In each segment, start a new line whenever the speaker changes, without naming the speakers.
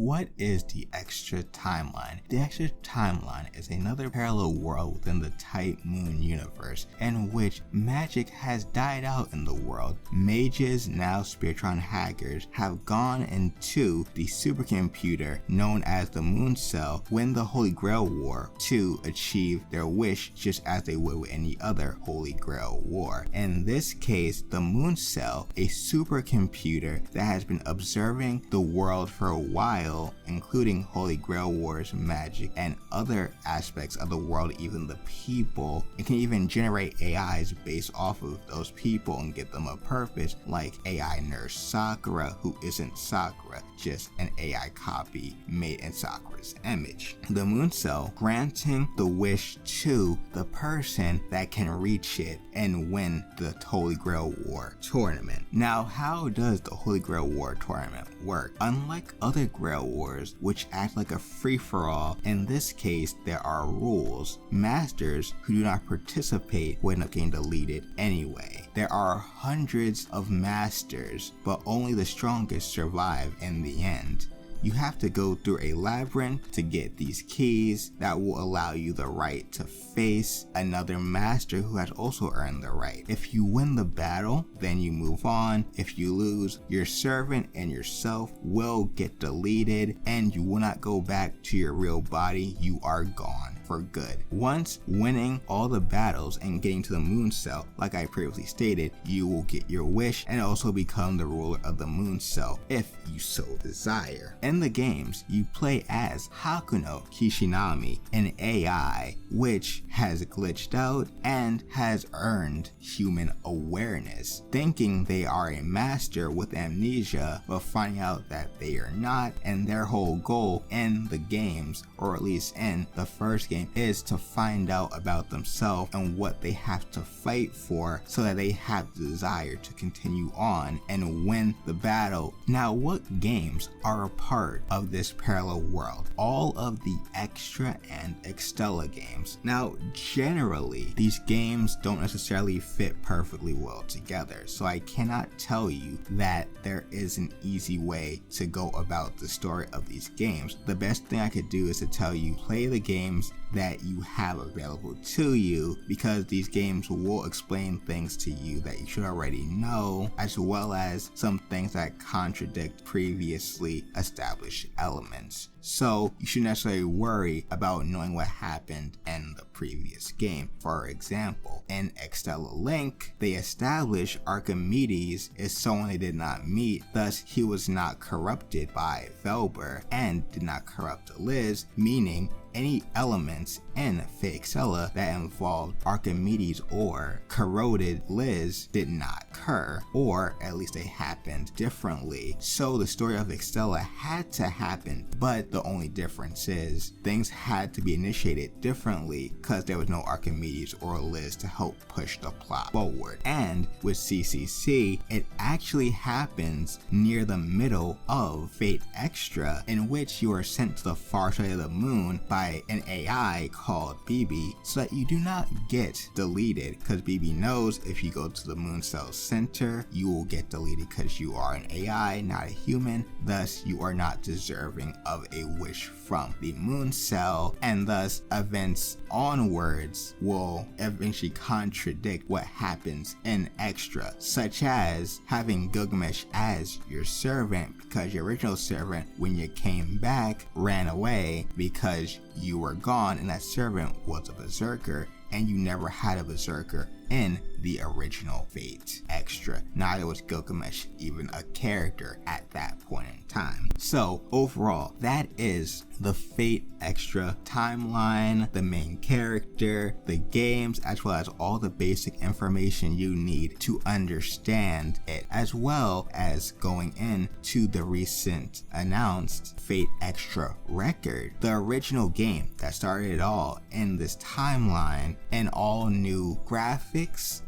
what is the Extra timeline? The Extra timeline is another parallel world within the Type Moon universe in which magic has died out in the world. Mages, now Spiritron hackers, have gone into the supercomputer known as the Moon Cell, win the Holy Grail War to achieve their wish just as they would with any other Holy Grail War. In this case, the Moon Cell, a supercomputer that has been observing the world for a while, including Holy Grail Wars, magic, and other aspects of the world, even the people. It can even generate AIs based off of those people and give them a purpose, like AI nurse Sakura, who isn't Sakura, just an AI copy made in Sakura's image. The Moon Cell granting the wish to the person that can reach it and win the Holy Grail War tournament. Now, how does the Holy Grail War tournament work? Unlike other Grail Wars, which act like a free-for-all, in this case there are rules. Masters who do not participate will end up getting deleted anyway. There are hundreds of masters, but only the strongest survive in the end. You have to go through a labyrinth to get these keys that will allow you the right to face another master who has also earned the right. If you win the battle, then you move on. If you lose, your servant and yourself will get deleted and you will not go back to your real body. You are gone for good. Once winning all the battles and getting to the Moon Cell, like I previously stated, you will get your wish and also become the ruler of the Moon Cell if you so desire. In the games, you play as Hakuno Kishinami, an AI which has glitched out and has earned human awareness, thinking they are a master with amnesia, but finding out that they are not, and their whole goal in the games, or at least in the first game, is to find out about themselves and what they have to fight for so that they have the desire to continue on and win the battle. Now, what games are a part of this parallel world? All of the Extra and Extella games. Now, generally, these games don't necessarily fit perfectly well together, so I cannot tell you that there is an easy way to go about the story of these games. The best thing I could do is to tell you, play the games that you have available to you, because these games will explain things to you that you should already know, as well as some things that contradict previously established elements. So you shouldn't necessarily worry about knowing what happened in the previous game. For example, in Extella Link, they established Archimedes is someone they did not meet, thus he was not corrupted by Velber and did not corrupt Liz, meaning any elements in Fate Extella that involved Archimedes or corroded Liz did not occur, or at least they happened differently. So the story of Extella had to happen, but the only difference is things had to be initiated differently because there was no Archimedes or Liz to help push the plot forward. And with CCC, it actually happens near the middle of Fate Extra, in which you are sent to the far side of the moon by an AI called BB, so that you do not get deleted, because BB knows if you go to the Moon Cell center, you will get deleted because you are an AI, not a human, thus you are not deserving of a wish from the Moon Cell, and thus events onwards will eventually contradict what happens in Extra, such as having Gilgamesh as your servant because your original servant, when you came back, ran away because you were gone, and that servant was a berserker, and you never had a berserker in the original Fate Extra. Neither was Gilgamesh even a character at that point in time. So overall, that is the Fate Extra timeline, the main character, the games, as well as all the basic information you need to understand it, as well as going into the recent announced Fate Extra record, the original game that started it all in this timeline, and all new graphics.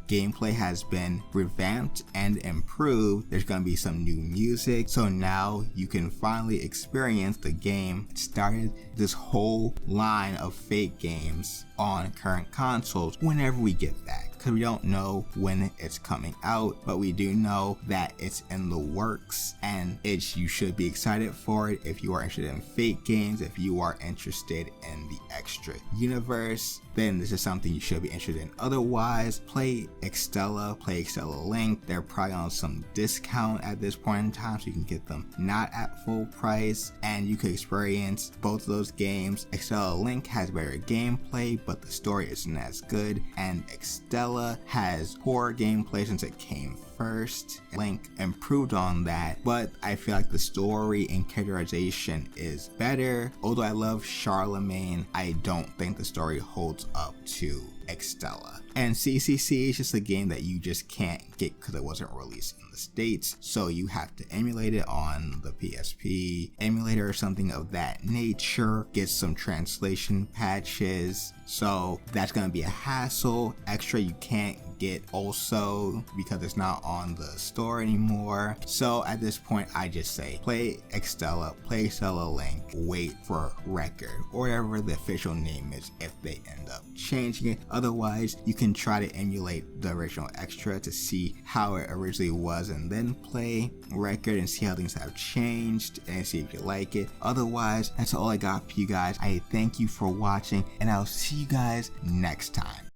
Gameplay has been revamped and improved. There's going to be some new music, so now you can finally experience the game. It started this whole line of Fate games on current consoles whenever we get back. because we don't know when it's coming out, but we do know that it's in the works, and you should be excited for it if you are interested in Fate games. If you are interested in the Extra universe, then this is something you should be interested in. Otherwise, play Extella, play Extella Link. They're probably on some discount at this point in time, so you can get them not at full price, and you could experience both of those games. Extella Link has better gameplay, but the story isn't as good, and Extella has poor gameplay since it came first. Link improved on that, but I feel like the story and characterization is better. Although I love Charlemagne, I don't think the story holds up to Extella. And CCC is just a game that you just can't get because it wasn't released in the States, so you have to emulate it on the PSP emulator or something of that nature, get some translation patches, so that's going to be a hassle. Extra you can't get also because it's not on the store anymore. So at this point I just say play Extella, play Extella Link, wait for Record or whatever the official name is if they end up changing it. Otherwise you can try to emulate the original Extra to see how it originally was, and then play Record and see how things have changed and see if you like it. Otherwise, that's all I got for you guys. I thank you for watching, and I'll see you guys next time.